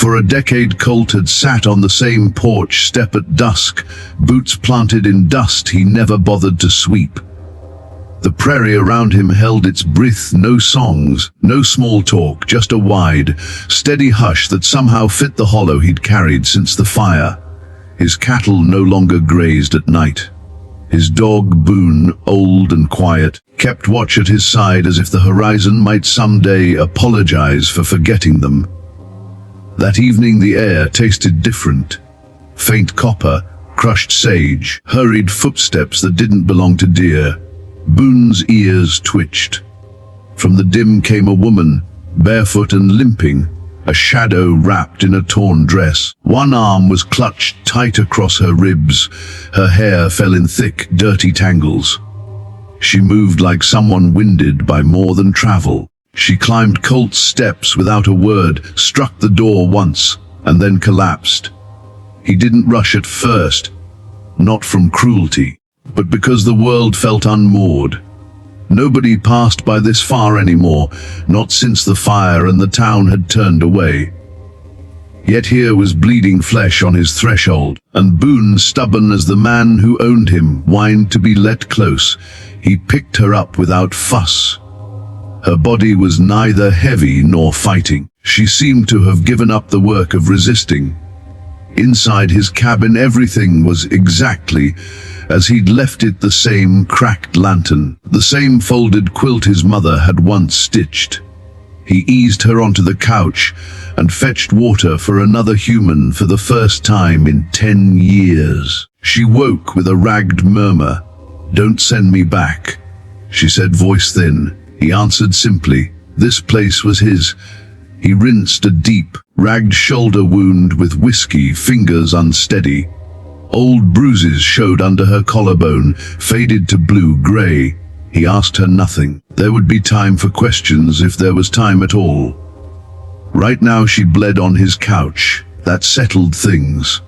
For a decade Colt had sat on the same porch step at dusk, boots planted in dust he never bothered to sweep. The prairie around him held its breath, no songs, no small talk, just a wide, steady hush that somehow fit the hollow he'd carried since the fire. His cattle no longer grazed at night. His dog, Boone, old and quiet, kept watch at his side as if the horizon might someday apologize for forgetting them. That evening the air tasted different. Faint copper, crushed sage, hurried footsteps that didn't belong to deer. Boone's ears twitched. From the dim came a woman, barefoot and limping, a shadow wrapped in a torn dress. One arm was clutched tight across her ribs. Her hair fell in thick, dirty tangles. She moved like someone winded by more than travel. She climbed Colt's steps without a word, struck the door once, and then collapsed. He didn't rush at first, not from cruelty, but because the world felt unmoored. Nobody passed by this far anymore, not since the fire, and the town had turned away. Yet here was bleeding flesh on his threshold, and Boone, stubborn as the man who owned him, whined to be let close. He picked her up without fuss. Her body was neither heavy nor fighting. She seemed to have given up the work of resisting. Inside his cabin everything was exactly as he'd left it, the same cracked lantern, the same folded quilt his mother had once stitched. He eased her onto the couch and fetched water for another human for the first time in 10 years. She woke with a ragged murmur. "Don't send me back," she said, voice thin. He answered simply. This place was his. He rinsed a deep, ragged shoulder wound with whiskey, fingers unsteady. Old bruises showed under her collarbone, faded to blue-gray. He asked her nothing. There would be time for questions if there was time at all. Right now she bled on his couch. That settled things.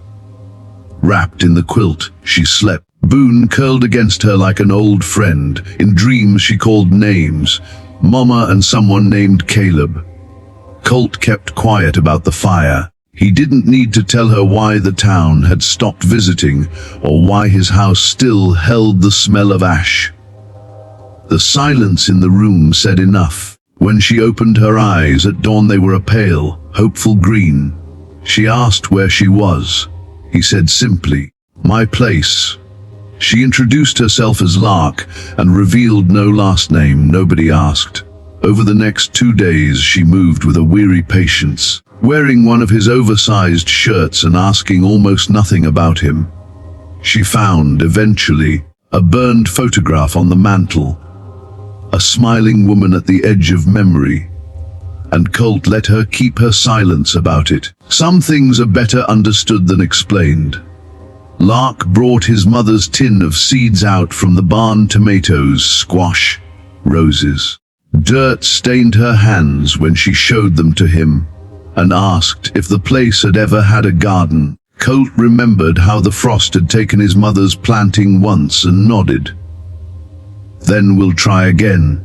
Wrapped in the quilt, she slept. Boone curled against her like an old friend. In dreams she called names, Mama and someone named Caleb. Colt kept quiet about the fire. He didn't need to tell her why the town had stopped visiting, or why his house still held the smell of ash. The silence in the room said enough. When she opened her eyes at dawn, they were a pale, hopeful green. She asked where she was. He said simply, "My place." She introduced herself as Lark and revealed no last name. Nobody asked. Over the next 2 days she moved with a weary patience, wearing one of his oversized shirts and asking almost nothing about him. She found, eventually, a burned photograph on the mantel, a smiling woman at the edge of memory, and Colt let her keep her silence about it. Some things are better understood than explained. Lark brought his mother's tin of seeds out from the barn: tomatoes, squash, roses. Dirt stained her hands when she showed them to him and asked if the place had ever had a garden. Colt remembered how the frost had taken his mother's planting once and nodded. "Then we'll try again,"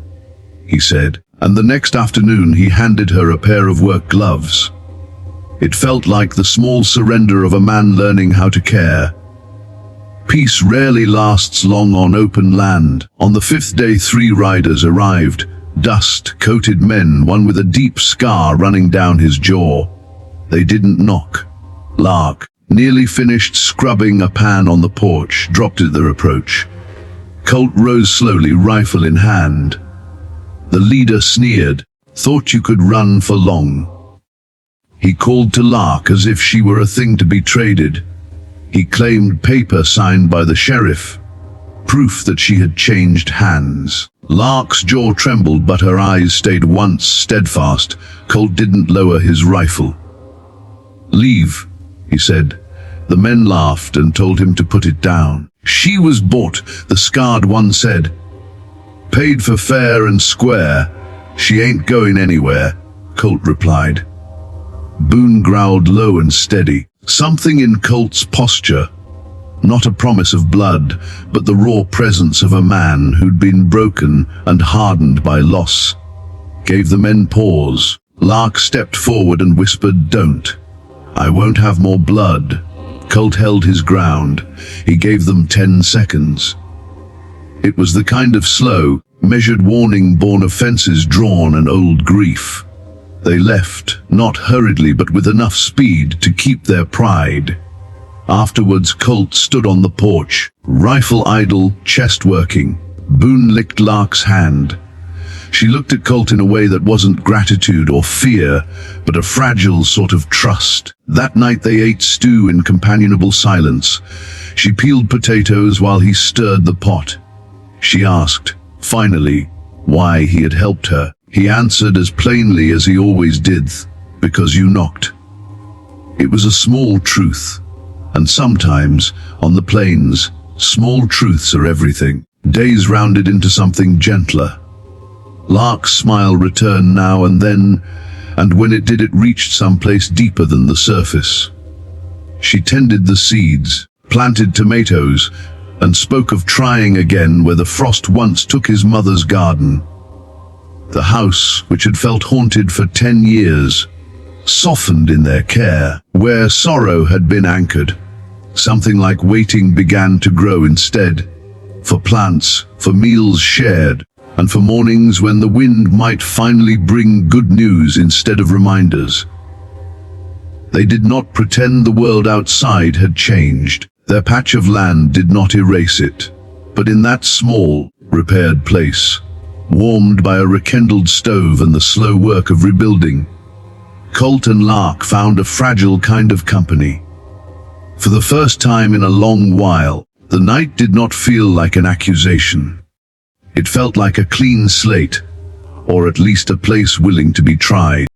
he said, and the next afternoon he handed her a pair of work gloves. It felt like the small surrender of a man learning how to care. Peace rarely lasts long on open land. On the 5th day 3 riders arrived, dust-coated men, one with a deep scar running down his jaw. They didn't knock. Lark, nearly finished scrubbing a pan on the porch, dropped at their approach. Colt rose slowly, rifle in hand. The leader sneered. "Thought you could run for long." He called to Lark as if she were a thing to be traded. He claimed paper signed by the sheriff, proof that she had changed hands. Lark's jaw trembled, but her eyes stayed once steadfast. Colt didn't lower his rifle. "Leave," he said. The men laughed and told him to put it down. "She was bought," the scarred one said. "Paid for fair and square. She ain't going anywhere," Colt replied. Boone growled low and steady. Something in Colt's posture, not a promise of blood, but the raw presence of a man who'd been broken and hardened by loss, gave the men pause. Lark stepped forward and whispered, "Don't." I won't have more blood. Colt held his ground. He gave them 10 seconds. It was the kind of slow, measured warning born of fences drawn and old grief. They left, not hurriedly but with enough speed to keep their pride. Afterwards, Colt stood on the porch, rifle idle, chest working. Boone licked Lark's hand. She looked at Colt in a way that wasn't gratitude or fear, but a fragile sort of trust. That night they ate stew in companionable silence. She peeled potatoes while he stirred the pot. She asked, finally, why he had helped her. He answered as plainly as he always did, because you knocked. It was a small truth, and sometimes, on the plains, small truths are everything. Days rounded into something gentler. Lark's smile returned now and then, and when it did, it reached someplace deeper than the surface. She tended the seeds, planted tomatoes, and spoke of trying again where the frost once took his mother's garden. The house, which had felt haunted for 10 years, softened in their care. Where sorrow had been anchored, something like waiting began to grow instead. For plants, for meals shared, and for mornings when the wind might finally bring good news instead of reminders. They did not pretend the world outside had changed. Their patch of land did not erase it. But in that small, repaired place, warmed by a rekindled stove and the slow work of rebuilding, Colt and Lark found a fragile kind of company. For the first time in a long while, the night did not feel like an accusation. It felt like a clean slate, or at least a place willing to be tried.